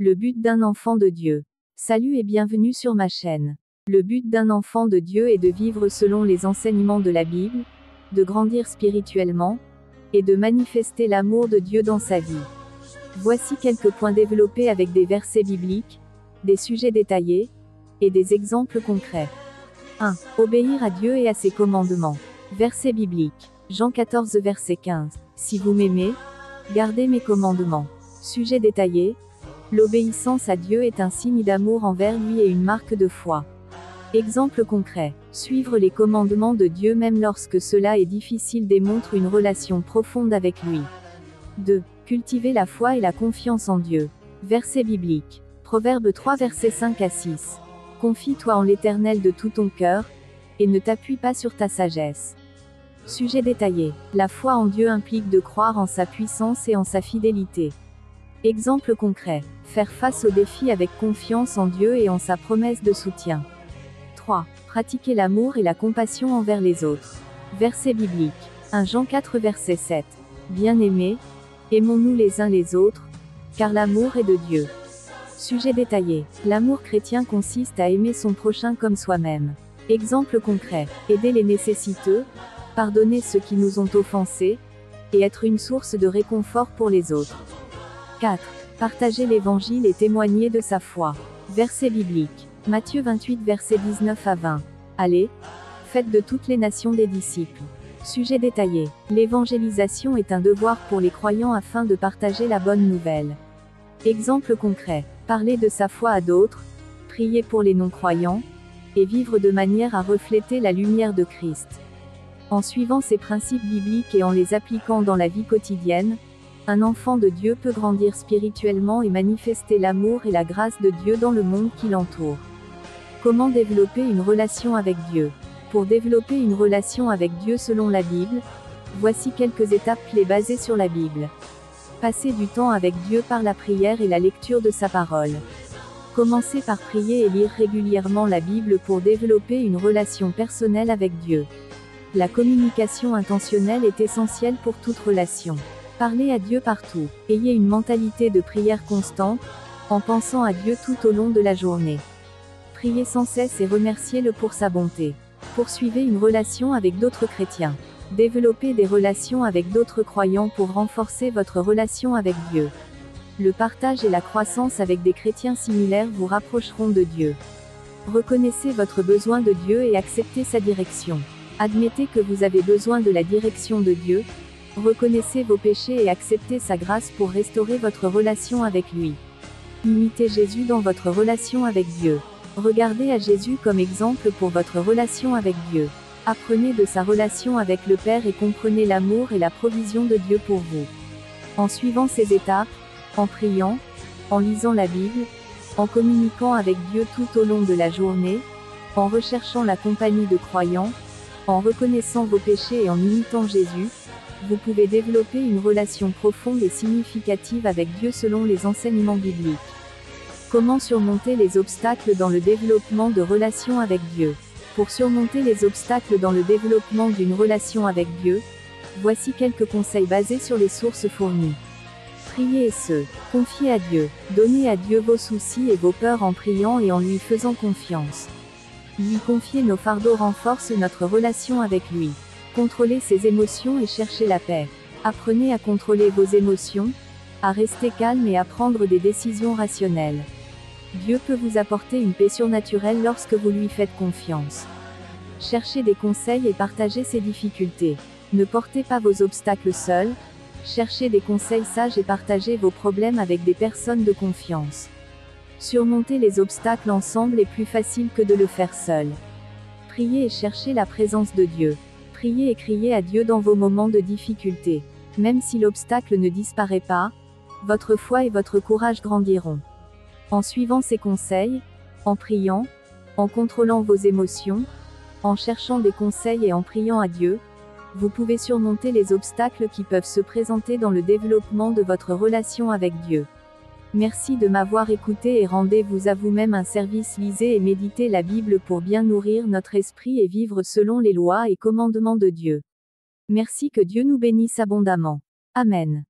Le but d'un enfant de Dieu. Salut et bienvenue sur ma chaîne. Le but d'un enfant de Dieu est de vivre selon les enseignements de la Bible, de grandir spirituellement, et de manifester l'amour de Dieu dans sa vie. Voici quelques points développés avec des versets bibliques, des sujets détaillés, et des exemples concrets. 1. Obéir à Dieu et à ses commandements. Verset biblique. Jean 14 verset 15. Si vous m'aimez, gardez mes commandements. Sujet détaillé. L'obéissance à Dieu est un signe d'amour envers lui et une marque de foi. Exemple concret. Suivre les commandements de Dieu même lorsque cela est difficile démontre une relation profonde avec lui. 2. Cultiver la foi et la confiance en Dieu. Verset biblique. Proverbe 3 versets 5 à 6. Confie-toi en l'Éternel de tout ton cœur, et ne t'appuie pas sur ta sagesse. Sujet détaillé. La foi en Dieu implique de croire en sa puissance et en sa fidélité. Exemple concret. Faire face aux défis avec confiance en Dieu et en sa promesse de soutien. 3. Pratiquer l'amour et la compassion envers les autres. Verset biblique. 1 Jean 4 verset 7. Bien-aimés, aimons-nous les uns les autres, car l'amour est de Dieu. Sujet détaillé. L'amour chrétien consiste à aimer son prochain comme soi-même. Exemple concret. Aider les nécessiteux, pardonner ceux qui nous ont offensés, et être une source de réconfort pour les autres. 4. Partager l'évangile et témoigner de sa foi. Verset biblique. Matthieu 28 verset 19 à 20. Allez, faites de toutes les nations des disciples. Sujet détaillé. L'évangélisation est un devoir pour les croyants afin de partager la bonne nouvelle. Exemple concret. Parler de sa foi à d'autres, prier pour les non-croyants, et vivre de manière à refléter la lumière de Christ. En suivant ces principes bibliques et en les appliquant dans la vie quotidienne, un enfant de Dieu peut grandir spirituellement et manifester l'amour et la grâce de Dieu dans le monde qui l'entoure. Comment développer une relation avec Dieu? Pour développer une relation avec Dieu selon la Bible, voici quelques étapes clés basées sur la Bible. Passer du temps avec Dieu par la prière et la lecture de sa parole. Commencez par prier et lire régulièrement la Bible pour développer une relation personnelle avec Dieu. La communication intentionnelle est essentielle pour toute relation. Parlez à Dieu partout. Ayez une mentalité de prière constante, en pensant à Dieu tout au long de la journée. Priez sans cesse et remerciez-le pour sa bonté. Poursuivez une relation avec d'autres chrétiens. Développez des relations avec d'autres croyants pour renforcer votre relation avec Dieu. Le partage et la croissance avec des chrétiens similaires vous rapprocheront de Dieu. Reconnaissez votre besoin de Dieu et acceptez sa direction. Admettez que vous avez besoin de la direction de Dieu. Reconnaissez vos péchés et acceptez sa grâce pour restaurer votre relation avec lui. Imitez Jésus dans votre relation avec Dieu. Regardez à Jésus comme exemple pour votre relation avec Dieu. Apprenez de sa relation avec le Père et comprenez l'amour et la provision de Dieu pour vous. En suivant ces étapes, en priant, en lisant la Bible, en communiquant avec Dieu tout au long de la journée, en recherchant la compagnie de croyants, en reconnaissant vos péchés et en imitant Jésus, vous pouvez développer une relation profonde et significative avec Dieu selon les enseignements bibliques. Comment surmonter les obstacles dans le développement de relations avec Dieu? Pour surmonter les obstacles dans le développement d'une relation avec Dieu, voici quelques conseils basés sur les sources fournies. Priez et se confier à Dieu. Donnez à Dieu vos soucis et vos peurs en priant et en lui faisant confiance. Lui confier nos fardeaux renforce notre relation avec lui. Contrôlez ses émotions et cherchez la paix. Apprenez à contrôler vos émotions, à rester calme et à prendre des décisions rationnelles. Dieu peut vous apporter une paix surnaturelle lorsque vous lui faites confiance. Cherchez des conseils et partagez ses difficultés. Ne portez pas vos obstacles seuls. Cherchez des conseils sages et partagez vos problèmes avec des personnes de confiance. Surmonter les obstacles ensemble est plus facile que de le faire seul. Priez et cherchez la présence de Dieu. Priez et criez à Dieu dans vos moments de difficulté. Même si l'obstacle ne disparaît pas, votre foi et votre courage grandiront. En suivant ces conseils, en priant, en contrôlant vos émotions, en cherchant des conseils et en priant à Dieu, vous pouvez surmonter les obstacles qui peuvent se présenter dans le développement de votre relation avec Dieu. Merci de m'avoir écouté et rendez-vous à vous-même un service. Lisez et méditez la Bible pour bien nourrir notre esprit et vivre selon les lois et commandements de Dieu. Merci, que Dieu nous bénisse abondamment. Amen.